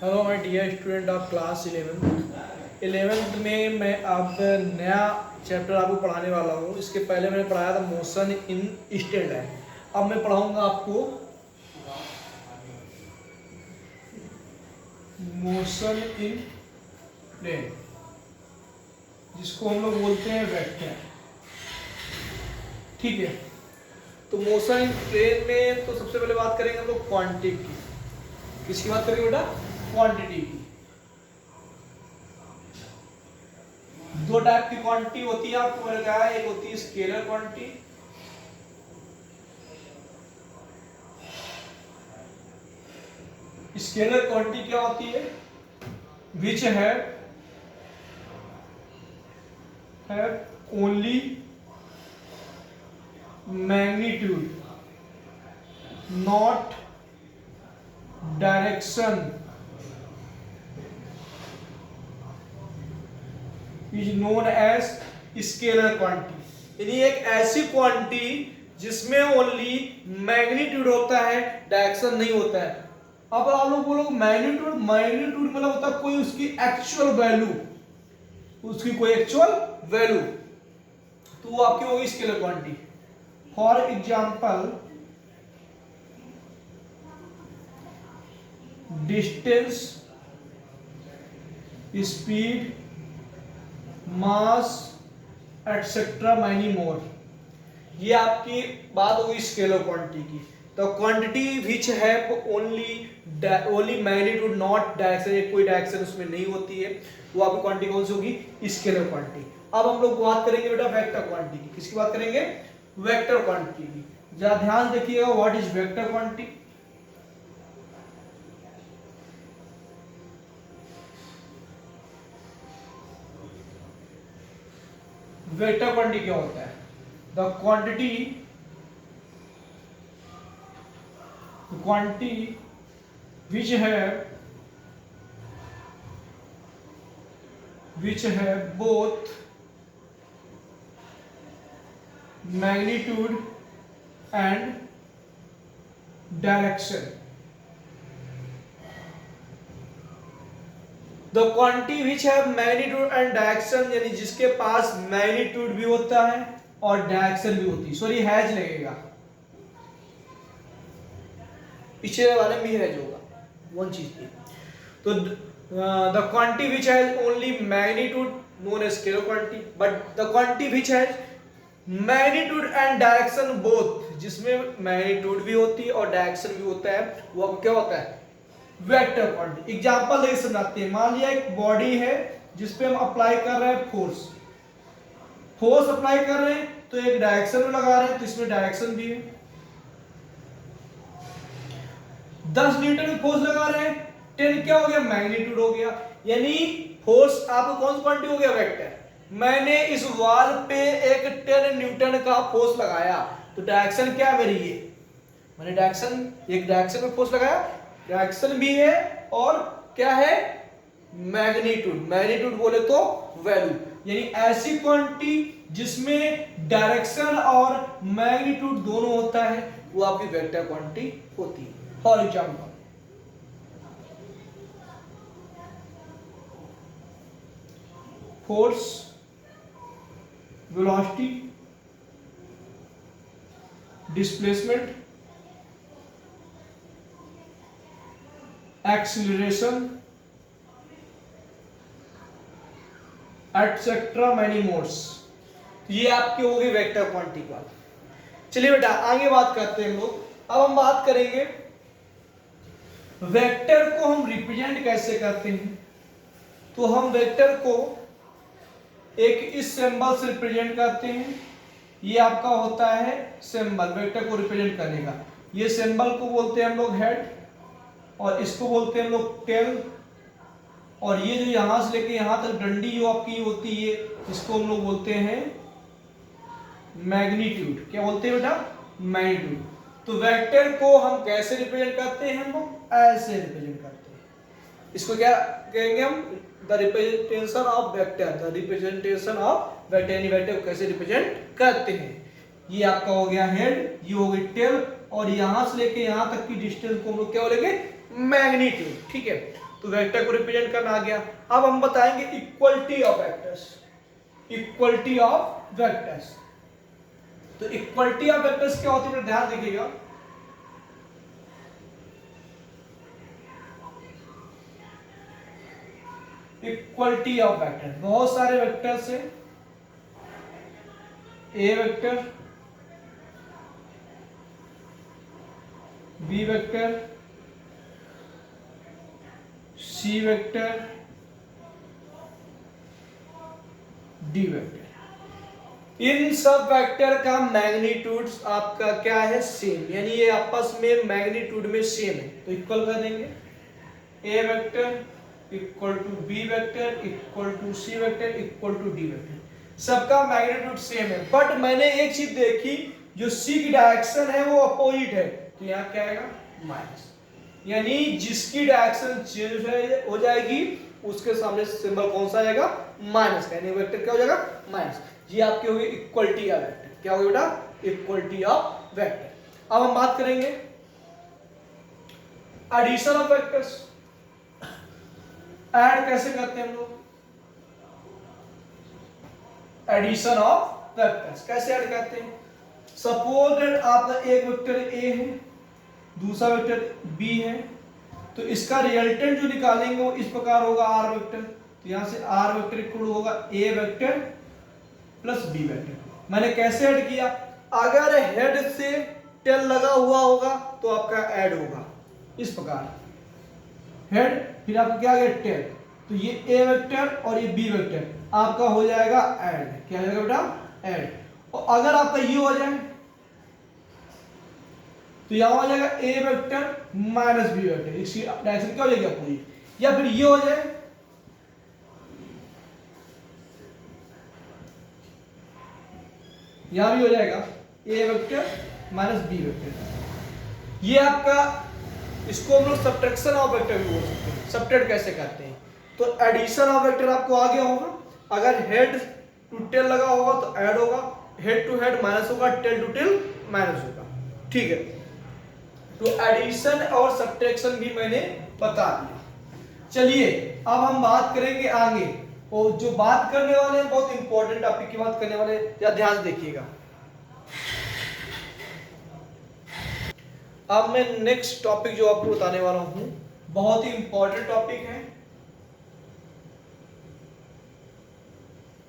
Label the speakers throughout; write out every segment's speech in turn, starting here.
Speaker 1: Hello my dear student of class 11th में मैं अब नया चैप्टर आपको पढ़ाने वाला हूँ। इसके पहले मैंने पढ़ाया था मोशन इन स्ट्रेट लाइन। अब मैं पढ़ाऊँगा आपको मोशन इन प्लेन, जिसको हम लोग बोलते हैं वेक्टर। ठीक है, तो मोशन इन प्लेन में तो सबसे पहले बात करेंगे हम लोग क्वांटिटी की। किसकी बात करेंगे बेटा? क्वांटिटी की। दो टाइप की क्वांटिटी होती है, आपको मैंने कहा है। एक होती है स्केलर क्वांटिटी, स्केलर क्वांटिटी क्या होती है? Which have only magnitude not direction is known as scalar quantity. यानी एक ऐसी क्वांटिटी जिसमें ओनली मैग्नीट्यूड होता है, डायरेक्शन नहीं होता है। अब आप लोग बोलोगे मैग्नीट्यूड मतलब होता है कोई उसकी एक्चुअल वैल्यू, उसकी कोई एक्चुअल वैल्यू, तो वो आपकी होगी scalar quantity. For example distance, speed, mass etcetera many more, ये आपकी बात होगी स्केलर क्वांटिटी की। तो quantity which have only magnitude not direction, कोई डायरेक्शन उसमें नहीं होती है, वो आपकी क्वांटिटी कौन सी होगी? Scalar quantity. अब हम लोग बात करेंगे बेटा वेक्टर क्वांटिटी की। किसकी बात करेंगे? वेक्टर क्वांटिटी की। जरा ध्यान देखिएगा, what is vector quantity? Vector quantity क्या होता है? The quantity which have both magnitude and direction. The quantity which have magnitude and direction, यानी जिसके पास मैग्नीट्यूड भी होता है और डायरेक्शन भी होती है। सॉरी, हैज लगेगा, पिछले वाले में भी हैज होगा, वन चीज की। तो the quantity which has only magnitude known as scalar quantity, but the quantity which has magnitude and direction both, जिसमें मैग्नीट्यूड भी होती है और डायरेक्शन भी होता है, वो क्या होता है? Vector quantity. एग्जांपल देके समझाते हैं। मान लिया एक बॉडी है जिसपे हम अप्लाई कर रहे हैं फोर्स अप्लाई कर रहे हैं, तो एक डायरेक्शन में लगा रहे हैं, तो इसमें डायरेक्शन भी है। 10 न्यूटन में फोर्स लगा रहे हैं, 10 क्या हो गया? मैग्नीट्यूड हो गया। यानी फोर्स आपको कौन सी क्वांटिटी हो गया? वेक्टर। मैंने इस वॉल पे एक 10 न्यूटन का फोर्स लगाया, तो डायरेक्शन क्या है मेरी? ये मैंने एक डायरेक्शन में फोर्स लगाया, डायरेक्शन भी है और क्या है? मैग्नीट्यूड बोले तो वैल्यू। यानी ऐसी क्वांटिटी जिसमें डायरेक्शन और मैग्नीट्यूड दोनों होता है, वो आपकी वेक्टर क्वांटिटी होती है। For example force, velocity, displacement, acceleration etcetera many mores, ये आपके हो गए वेक्टर क्वांटिटी का। चलिए बेटा आगे बात करते हैं हम लोग। अब हम बात करेंगे वेक्टर को हम रिप्रेजेंट कैसे करते हैं। तो हम वेक्टर को एक इस सिंबल से रिप्रेजेंट करते हैं। ये आपका होता है सिंबल, वेक्टर को रिप्रेजेंट करने का। ये सिंबल को बोलते हैं हम लोग हेड, और इसको बोलते हैं हम लोग टेल, और ये जो यहां से लेके यहां तक डंडी जो आपकी होती है, इसको हम लोग बोलते हैं मैग्नीट्यूड। क्या बोलते हैं बेटा? मैग्नीट्यूड। तो वेक्टर को हम कैसे रिप्रेजेंट करते हैं? हम लोग ऐसे रिप्रेजेंट करते हैं। इसको क्या कहेंगे हम? The representation of vector. The representation of vector, यानी वेक्टर को कैसे रिप्रेजेंट करते हैं। ये आपका हो गया हेड, ये हो गई टेल, और यहां से लेके यहां तक की डिस्टेंस को हम लोग क्या बोलेंगे? मैग्नीट्यूड। ठीक है, तो वेक्टर को रिप्रेजेंट करना आ गया। अब हम बताएंगे equality of vectors. Equality of vectors, तो इक्वलिटी ऑफ वेक्टर्स क्या होती है, ध्यान देखिएगा। इक्वलिटी ऑफ वेक्टर, बहुत सारे वेक्टर्स हैं, ए vector, B vector, C vector, D vector. इन सब वेक्टर का मैग्नीट्यूड आपका क्या है, सेम, यानी ये आपस में मैग्नीट्यूड में सेम है, तो इक्वल कर देंगे। A vector equal to B vector equal to C vector equal to D vector, सबका मैग्नीट्यूड सेम है। बट मैंने एक चीज देखी, जो सी की डायरेक्शन है वो अपोजिट है, तो यहाँ क्या आएगा, माइनस, यानी जिसकी डायरेक्शन चेंज हो जाएगी उसके सामने सिंबल कौन सा आएगा, माइनस का, यानी वेक्टर क्या हो जाएगा, माइनस। ये आपकी होगी इक्वलिटी ऑफ वेक्टर। क्या होगी बेटा, इक्वलिटी ऑफ वेक्टर। अब हम बात करेंगे एडिशन ऑफ वेक्टर्स। ऐड कैसे करते हैं हम लोग, एडिशन ऑफ वेक्टर्स कैसे ऐड करते हैं। सपोज दैट आपका एक वेक्टर ए है, दूसरा वेक्टर बी है, तो इसका रिजल्टेंट जो निकालेंगे वो इस प्रकार होगा, आर वेक्टर। तो यहां से आर वेक्टर इक्वल होगा ए वेक्टर प्लस बी वेक्टर। मैंने कैसे ऐड किया, अगर हेड से टेल लगा हुआ होगा तो आपका ऐड होगा इस प्रकार, हेड फिर आपका क्या आ गया, टेल, तो ये ए वेक्टर और ये बी वेक्टर आपका हो जाएगा ऐड। क्या हो जाएगा बेटा, ऐड। और अगर आपका ये हो जाए तो यहां हो जाएगा ए वेक्टर माइनस बी वेक्टर, इसकी डायरेक्शन क्या हो जाएगी अपोजिट, या फिर ये हो जाए यहां भी हो जाएगा ए वेक्टर माइनस बी वेक्टर। ये आपका, इसको हम लोग सब्ट्रैक्शन ऑफ वेक्टर भी बोल सकते हैं। सब्ट्रैक्ट कैसे करते हैं, तो एडिशन ऑफ वेक्टर आपको आ गया होगा, अगर हेड टू टेल लगा होगा तो ऐड होगा, हेड टू हेड माइनस होगा, टेल टू टेल माइनस होगा, ठीक है। तो एडिशन और सब्ट्रैक्शन भी मैंने बता दिया। चलिए अब हम बात करेंगे आगे, और जो बात करने वाले हैं बहुत इंपॉर्टेंट टॉपिक की बात करने वाले हैं, या ध्यान देखिएगा। अब मैं नेक्स्ट टॉपिक जो आपको बताने वाला हूं बहुत ही इंपॉर्टेंट टॉपिक है,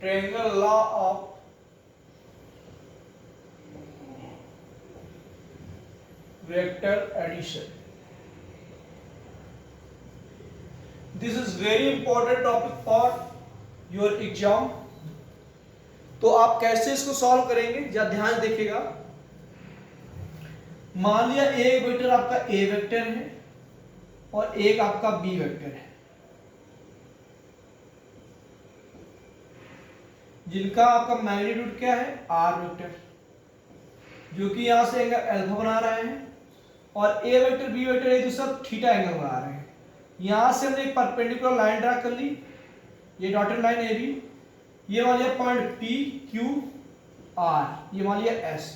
Speaker 1: triangle law of vector addition. This is very important topic for your exam. तो आप कैसे इसको सॉल्व करेंगे, या ध्यान देखिएगा। मान लिया एक वेक्टर आपका ए वेक्टर है और एक आपका बी वेक्टर है, जिनका आपका मैग्नीट्यूड क्या है, आर वेक्टर, जो कि यहां से एंगल अल्फा बना रहे हैं, और ए वेक्टर बी वेक्टर एक दूसरा थीटा एंगल बना रहे हैं। यहां से हमने एक परपेंडिकुलर लाइन ड्रा कर ली, ये डॉटेड लाइन ए बी, ये मान लिया पॉइंट पी क्यू आर, ये मान लिया एस।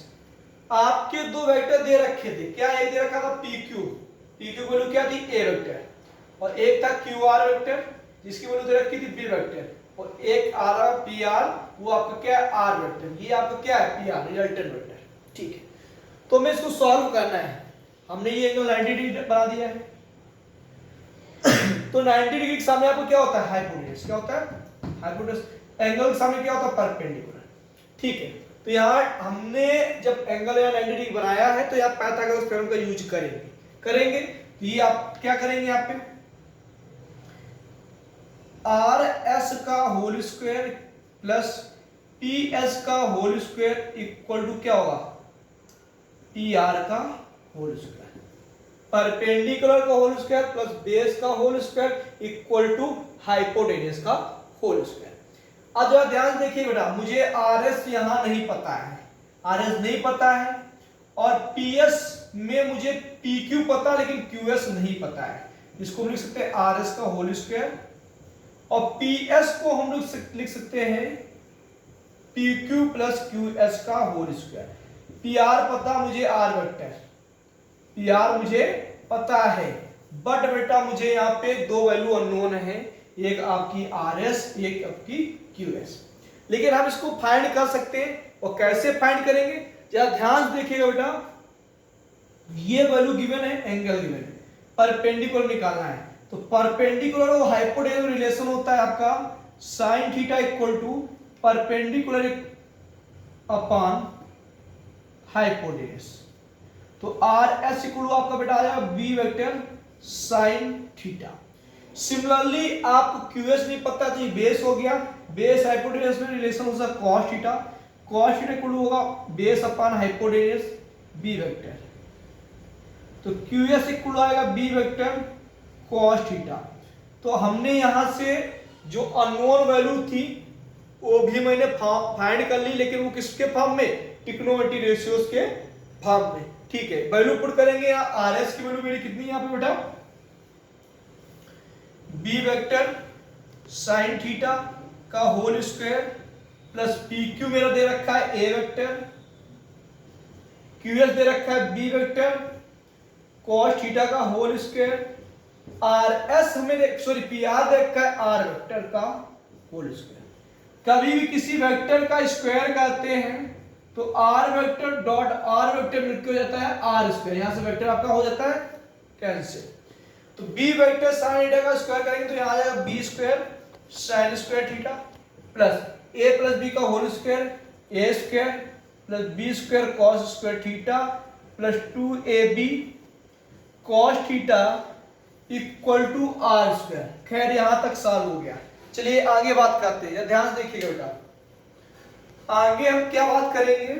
Speaker 1: आपके दो वेक्टर दे रखे थे, क्या एक दे रखा था पी क्यू वैल्यू क्या थी, ए वेक्टर, और एक था क्यू आर वेक्टर जिसकी वैल्यू दे रखी थी बी वेक्टर, और एक आ रहा पी आर, वो आपका क्या है, आर वेक्टर, ये आपका क्या है, पी आर रिजल्टेंट वेक्टर, ठीक है। तो हमें इसको सॉल्व करना है। हमने ये एंगल 90 डिग्री बना दिया है तो 90 डिग्री के सामने आपको क्या होता है, हाइपोटेनस। क्या होता है, हाइपोटेनस। एंगल के सामने क्या होता है, परपेंडिकुलर, ठीक है। तो यहाँ हमने जब एंगल या 90 डिग्री बनाया है तो यहाँ पाइथागोरस थ्योरम का यूज करेंगे। तो ये आप क्या करेंगे, यहाँ पे आर एस का whole square plus P S का होल स्क्वायर इक्वल टू क्या होगा, पी आर का होल स्क्वायर। परपेंडिकुलर का होल स्क्वायर प्लस बेस का whole square equal to hypotenuse का होल स्क्वायर। अब जरा ध्यान देखिए बेटा, मुझे आर एस यहां नहीं पता है, आर एस नहीं पता है, और पी एस में मुझे पी क्यू पता लेकिन क्यू एस नहीं पता है। इसको हम लिख सकते हैं आर एस का होल स्क्वायर, और पी एस को हम लोग लिख सकते हैं P Q plus Q S का होल स्क्वायर। पी आर पता मुझे, आर वेक्टर पी आर मुझे पता है, बट बेटा मुझे यहाँ पे दो वैल्यू अननोन है, एक आपकी RS, एक आपकी QS, लेकिन हम इसको फाइंड कर सकते हैं। और कैसे फाइंड करेंगे, जरा ध्यान से देखिएगा बेटा, ये वैल्यू गिवन है, एंगल गिवन है, परपेंडिकुलर निकालना है। तो परपेंडिकुलर और हाइपोटेन्यूज रिलेशन होता है आपका sin theta equal to perpendicular upon hypotenuse. तो RS इक्वल टू आपका बेटा आ जाएगा B vector sin theta. Similarly आपको QS नहीं पता तो ये बेस हो गया, बेस हाइपोटेन्यूज में रिलेशन हो सकता cos theta, cos theta equal to होगा base upon hypotenuse B vector. तो QS इक्वल आएगा B वेक्टर cos थीटा। तो हमने यहां से जो अननोन वैल्यू थी वो भी मैंने फाइंड कर ली, लेकिन वो किसके फॉर्म में, ट्रिग्नोमेट्री रेशियोज के फॉर्म में। ठीक है, वैल्यू पुट करेंगे। यहाँ RS की वैल्यू मेरी कितनी है यहाँ पे बेटा, B वेक्टर sin थीटा का होल स्क्वायर प्लस PQ मेरा दे रखा है A वेक्टर, QS दे रखा है B वेक्टर cos थीटा का होल स्क्वायर, RS हमें सॉरी PR दे रखा है R वेक्टर का होल स्क्वायर। कभी भी किसी वेक्टर का स्क्वायर करते हैं तो R vector dot R vector मिलकर हो जाता है R स्क्वायर, यहां से वेक्टर आपका हो जाता है कैंसिल। तो B वेक्टर sin थीटा का स्क्वायर करेंगे तो यहां आ जाएगा B square sin square theta plus A plus B का whole square A square plus B square cos square theta plus 2AB cos theta equal to R square. खैर यहां तक सॉल्व हो गया। चलिए आगे बात करते हैं, ध्यान से देखिएगा बेटा। आगे हम क्या बात करेंगे,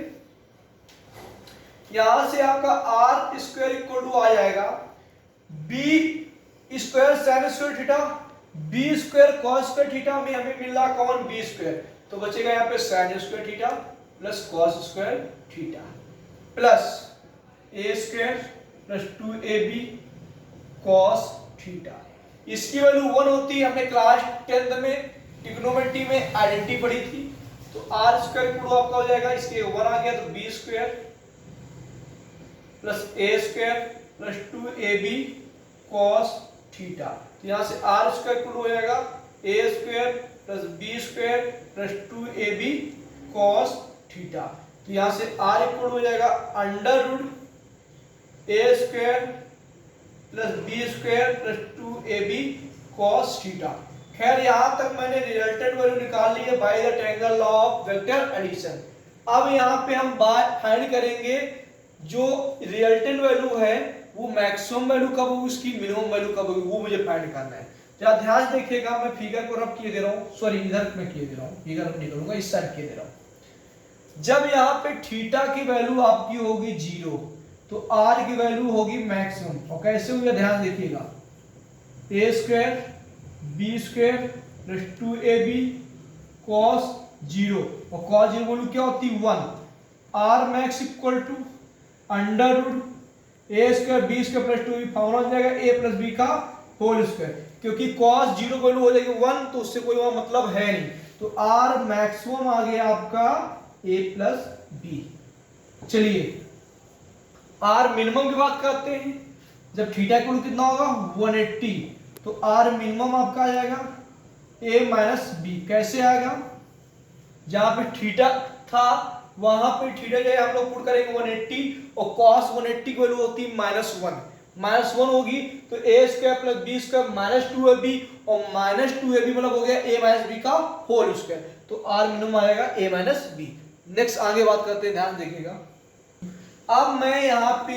Speaker 1: यहां से आपका R स्क्वायर इक्वल टू आ जाएगा B square sin square theta, B square cos square theta में हमें मिल रहा कौन, B स्क्वायर। तो बचेगा यहाँ पे sin square theta plus cos square theta plus A square plus 2AB cos theta. इसकी वैल्यू 1 होती है, हमने क्लास 10th में ट्रिग्नोमेट्री में आइडेंटिटी पढ़ी थी। तो R स्क्वायर इक्वल आपका हो जाएगा, इसके 1 आ गया तो B square plus A square plus 2AB cos theta. तो यहां से R स्क्वायर इक्वल हो जाएगा A square plus B square plus 2AB cos theta. तो यहां से R इक्वल हो जाएगा under root A square plus B square plus 2AB cos theta. खैर यहां तक मैंने रिजल्टेंट वैल्यू निकाल ली है by the triangle law of vector addition. अब यहां पे हम बात फाइंड करेंगे जो रिजल्टेंट वैल्यू है वो मैक्सिमम वैल्यू कब होगी, उसकी मिनिमम वैल्यू कब होगी, वो मुझे फाइंड करना है। जरा ध्यान देखिएगा, मैं फिगर को रब किए दे रहा हूं, सॉरी इधर मैं किए दे रहा हूं, फिगर रब नहीं करूंगा, इस साइड किए दे रहा हूं। जब यहां पे थीटा की वैल्यू आपकी होगी 0 तो R की वैल्यू होगी मैक्सिमम। और कैसे होगा ध्यान देखिएगा, A square B square plus 2AB cos 0 और cos 0 वैल्यू क्या होती है 1। R max equal to under root A square B square plus 2B formula हो जाएगा A प्लस B का होल स्क्वायर, क्योंकि cos 0 वैल्यू हो जाएगी 1 तो उससे कोई वहां मतलब है नहीं। तो R मैक्सिमम आ गया आपका A प्लस B। चलिए R मिनिमम की बात करते हैं, जब थीटा इक्वल कितना होगा 180 तो R मिनिमम आपका आ जाएगा A माइनस B। कैसे आएगा, जहां पे थीटा था वहां पे थीटा जो है हम लोग पुट करेंगे 180 और cos 180 की वैल्यू होती है -1 होगी तो A square plus B square minus 2AB और माइनस 2AB मतलब हो गया A माइनस B का होल स्क्वायर। तो R मिनिमम आएगा A माइनस B। नेक्स्ट आगे बात करते हैं, ध्यान देखिएगा। अब मैं यहाँ पे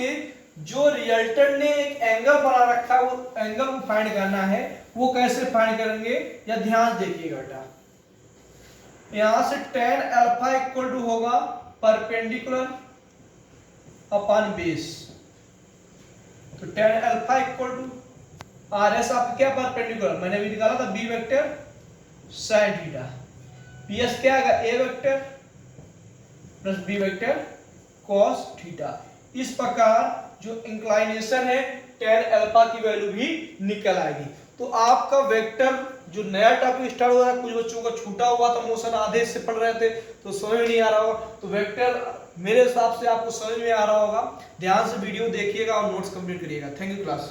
Speaker 1: जो रिजल्टेंट ने एक एंगल बना रखा है वो एंगल को फाइंड करना है, वो कैसे फाइंड करेंगे या ध्यान देखिएगा बेटा। यहां से tan अल्फा इक्वल टू होगा परपेंडिकुलर अपॉन बेस। तो tan alpha equal to RS आपका क्या परपेंडिकुलर, मैंने भी निकाला था B vector sin theta, PS क्या आएगा A vector plus B vector cos theta. इस प्रकार जो इंक्लाइनेशन है tan अल्फा की वैल्यू भी निकल आएगी। तो आपका वेक्टर जो नया टॉपिक स्टार्ट हो रहा है, कुछ बच्चों का छूटा हुआ था, मोशन आधे से पढ़ रहे थे तो समझ में नहीं आ रहा होगा, तो वेक्टर मेरे हिसाब से आपको समझ में आ रहा होगा। ध्यान से वीडियो देखिएगा और नोट्स कंप्लीट करिएगा। Thank you class.